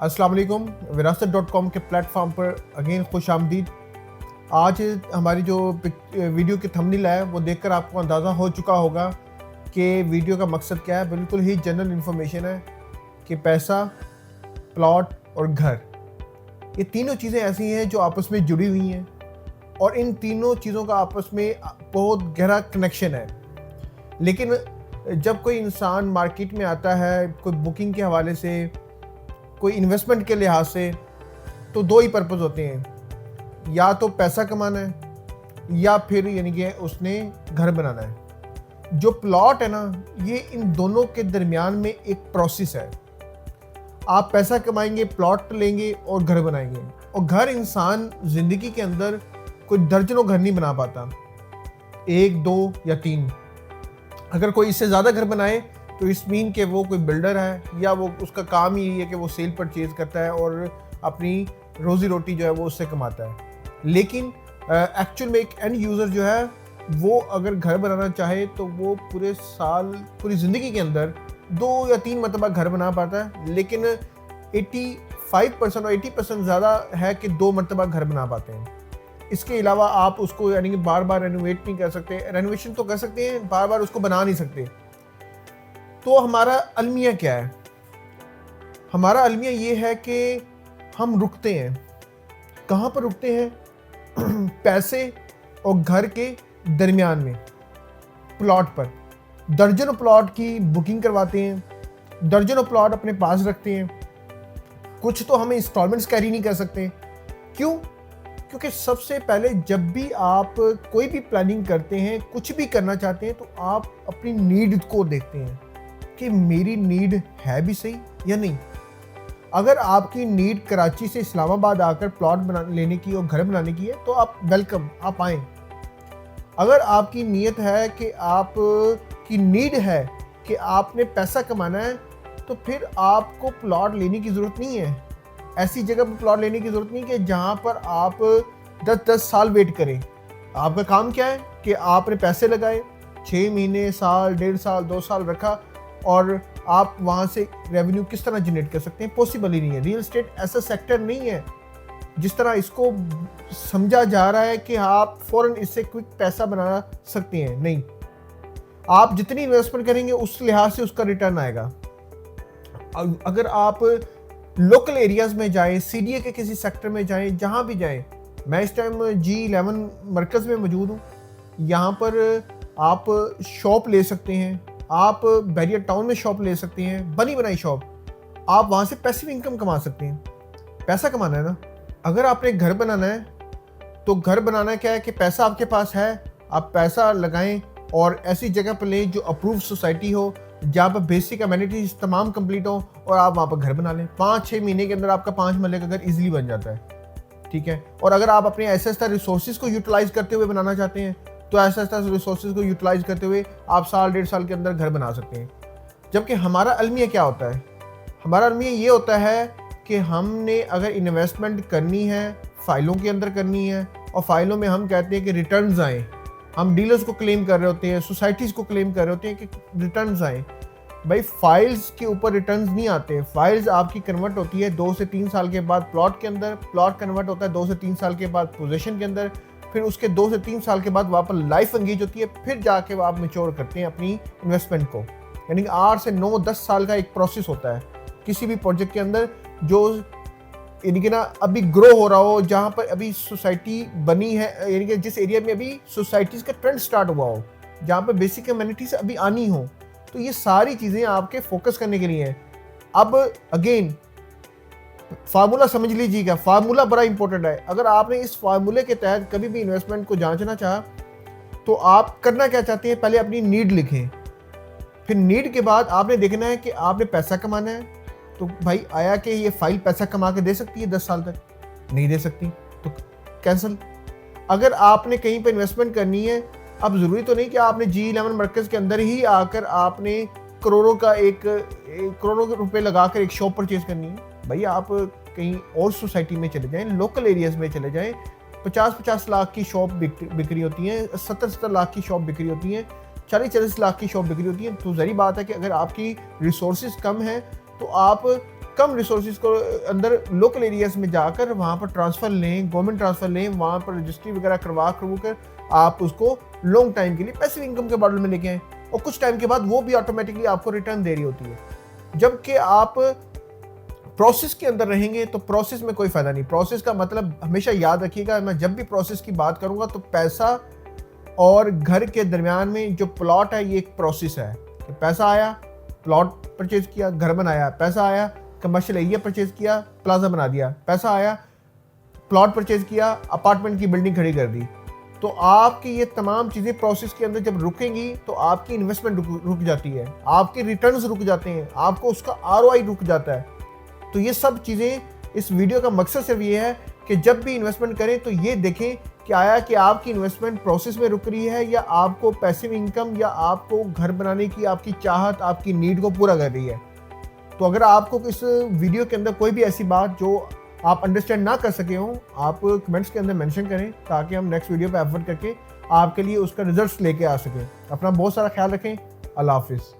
अस्सलाम वालेकुम। विरासत.com के प्लेटफॉर्म पर अगेन खुश आमदीद। आज हमारी जो वीडियो की थंबनेल है वो देखकर आपको अंदाज़ा हो चुका होगा कि वीडियो का मकसद क्या है। बिल्कुल ही जनरल इन्फॉर्मेशन है कि पैसा, प्लॉट और घर, ये तीनों चीज़ें ऐसी हैं जो आपस में जुड़ी हुई हैं और इन तीनों चीज़ों का आपस में बहुत गहरा कनेक्शन है। लेकिन जब कोई इंसान मार्केट में आता है, कोई बुकिंग के हवाले से, कोई इन्वेस्टमेंट के लिहाज से, तो दो ही पर्पज़ होते हैं, या तो पैसा कमाना है या फिर यानी कि उसने घर बनाना है। जो प्लॉट है ना, ये इन दोनों के दरमियान में एक प्रोसेस है। आप पैसा कमाएंगे, प्लॉट लेंगे और घर बनाएंगे। और घर इंसान ज़िंदगी के अंदर कोई दर्जनों घर नहीं बना पाता, एक, दो या तीन। अगर कोई इससे ज़्यादा घर बनाए तो इस मीन कि वो कोई बिल्डर है या वो उसका काम ही यही है कि वो सेल परचेज करता है और अपनी रोज़ी रोटी जो है वो उससे कमाता है। लेकिन एक्चुअल में एक एंड यूज़र जो है वो अगर घर बनाना चाहे तो वो पूरे साल, पूरी ज़िंदगी के अंदर 2 या 3 मरतबा घर बना पाता है। लेकिन 85% और 80% ज़्यादा है कि 2 मरतबा घर बना पाते हैं। इसके अलावा आप उसको यानी कि बार बार रेनोवेट नहीं कर सकते। रेनोवेशन तो कर सकते हैं, बार बार उसको बना नहीं सकते। तो हमारा अलमिया क्या है? हमारा अलमिया ये है कि हम रुकते हैं। कहाँ पर रुकते हैं? पैसे और घर के दरमियान में, प्लॉट पर। दर्जनों प्लॉट की बुकिंग करवाते हैं, दर्जनों प्लॉट अपने पास रखते हैं। कुछ तो हमें इंस्टॉलमेंट्स कैरी नहीं कर सकते। क्यों? क्योंकि सबसे पहले जब भी आप कोई भी प्लानिंग करते हैं, कुछ भी करना चाहते हैं, तो आप अपनी नीड को देखते हैं कि मेरी नीड है भी सही या नहीं। अगर आपकी नीड कराची से इस्लामाबाद आकर प्लॉट लेने की और घर बनाने की है तो आप वेलकम, आप आएँ। अगर आपकी नीयत है कि आप की नीड है कि आपने पैसा कमाना है, तो फिर आपको प्लॉट लेने की ज़रूरत नहीं है। ऐसी जगह पर प्लॉट लेने की ज़रूरत नहीं कि जहाँ पर आप 10-10 साल वेट करें। आपका काम क्या है कि आपने पैसे लगाए, 6 महीने, साल, 1.5 साल, 2 साल रखा, और आप वहाँ से रेवेन्यू किस तरह जनरेट कर सकते हैं? पॉसिबल ही नहीं है। रियल एस्टेट ऐसा सेक्टर नहीं है जिस तरह इसको समझा जा रहा है कि आप फ़ौरन इससे क्विक पैसा बना सकते हैं। नहीं, आप जितनी इन्वेस्टमेंट करेंगे उस लिहाज से उसका रिटर्न आएगा। अगर आप लोकल एरियाज़ में जाएं, सीडीए के किसी सेक्टर में जाएं, जहां भी जाएं, मैं इस टाइम G11 मरकज़ में मौजूद हूं। यहां पर आप शॉप ले सकते हैं, आप बैरियर टाउन में शॉप ले सकते हैं, बनी बनाई शॉप। आप वहां से पैसिव इनकम कमा सकते हैं। पैसा कमाना है ना। अगर आपने घर बनाना है तो घर बनाना क्या है कि पैसा आपके पास है, आप पैसा लगाएं और ऐसी जगह पर लें जो अप्रूव सोसाइटी हो, जहाँ पर बेसिक अमेनिटीज तमाम कंप्लीट हो, और आप वहाँ पर घर बना लें। 5-6 महीने के अंदर आपका 5 मरले का घर इजीली बन जाता है। ठीक है। और अगर आप अपने ऐसे रिसोर्सेज को यूटिलाइज करते हुए बनाना चाहते हैं तो ऐसे रिसोर्सेज को यूटिलाइज करते हुए आप साल, 1.5 साल के अंदर घर बना सकते हैं। जबकि हमारा अलमिया क्या होता है? हमारा अलमिया ये होता है कि हमने अगर इन्वेस्टमेंट करनी है, फाइलों के अंदर करनी है, और फाइलों में हम कहते हैं कि रिटर्न्स आएँ। हम डीलर्स को क्लेम कर रहे होते हैं, सोसाइटीज़ को क्लेम कर रहे होते हैं कि रिटर्न्स आएँ। भाई, फाइल्स के ऊपर रिटर्न्स नहीं आते। फाइल्स आपकी कन्वर्ट होती है 2 से 3 साल के बाद प्लॉट के अंदर, प्लॉट कन्वर्ट होता है 2 से 3 साल के बाद पोजीशन के अंदर, फिर उसके 2 से 3 साल के बाद वहाँ पर लाइफ एंगेज होती है, फिर जाके आप मैच्योर करते हैं अपनी इन्वेस्टमेंट को। यानी कि 8 से 9-10 साल का एक प्रोसेस होता है किसी भी प्रोजेक्ट के अंदर, जो यानी कि ना अभी ग्रो हो रहा हो, जहाँ पर अभी सोसाइटी बनी है, यानी कि जिस एरिया में अभी सोसाइटीज़ का ट्रेंड स्टार्ट हुआ हो, जहाँ पर बेसिक कम्युनिटीज अभी आनी हो। तो ये सारी चीज़ें आपके फोकस करने के लिए हैं। अब अगेन फार्मूला समझ लीजिएगा, फार्मूला बड़ा इंपॉर्टेंट है। अगर आपने इस फार्मूले के तहत कभी भी इन्वेस्टमेंट को जांचना चाहा तो आप करना क्या चाहते हैं? पहले अपनी नीड लिखें, फिर नीड के बाद आपने देखना है कि आपने पैसा कमाना है। तो भाई, आया कि ये फाइल पैसा कमा के दे सकती है 10 साल तक? नहीं दे सकती, तो कैंसिल। अगर आपने कहीं पर इन्वेस्टमेंट करनी है, अब ज़रूरी तो नहीं कि आपने G11 मरकज़ के अंदर ही आकर आपने करोड़ों रुपए लगाकर एक शॉप परचेज करनी है। भाई, आप कहीं और सोसाइटी में चले जाएं, लोकल एरियाज़ में चले जाएं। 50-50 लाख की शॉप बिक्री होती हैं, 70-70 लाख की शॉप बिक्री होती हैं, 40-40 लाख की शॉप बिक्री होती है। तो ज़री बात है कि अगर आपकी रिसोर्सेज कम हैं तो आप कम रिसोर्सेज को अंदर लोकल एरियाज में जाकर वहाँ पर ट्रांसफ़र लें, गवर्नमेंट ट्रांसफ़र लें, वहाँ पर रजिस्ट्री वगैरह करवा कर आप उसको लॉन्ग टाइम के लिए पैसिव इनकम के मॉडल में लेके आएँ और कुछ टाइम के बाद वो भी ऑटोमेटिकली आपको रिटर्न दे रही होती है। जबकि आप प्रोसेस के अंदर रहेंगे तो प्रोसेस में कोई फ़ायदा नहीं। प्रोसेस का मतलब हमेशा याद रखिएगा, मैं जब भी प्रोसेस की बात करूँगा तो पैसा और घर के दरमियान में जो प्लॉट है ये एक प्रोसेस है कि पैसा आया, प्लॉट परचेज किया, घर बनाया, पैसा आया, कमर्शियल एरिया परचेज किया, प्लाजा बना दिया, पैसा आया, प्लॉट परचेज किया, अपार्टमेंट की बिल्डिंग खड़ी कर दी। तो आपकी ये तमाम चीज़ें प्रोसेस के अंदर जब रुकेंगी तो आपकी इन्वेस्टमेंट रुक जाती है, आपके रिटर्न्स रुक जाते हैं, आपको उसका ROI रुक जाता है। तो ये सब चीज़ें, इस वीडियो का मकसद सिर्फ ये है कि जब भी इन्वेस्टमेंट करें तो ये देखें कि आया कि आपकी इन्वेस्टमेंट प्रोसेस में रुक रही है या आपको पैसिव इनकम या आपको घर बनाने की आपकी चाहत, आपकी नीड को पूरा कर रही है। तो अगर आपको इस वीडियो के अंदर कोई भी ऐसी बात जो आप अंडरस्टैंड ना कर सके हों, आप कमेंट्स के अंदर मेंशन करें ताकि हम नेक्स्ट वीडियो पे एफर्ट करके आपके लिए उसका रिजल्ट्स लेके आ सकें। अपना बहुत सारा ख्याल रखें। अल्लाह हाफिज़।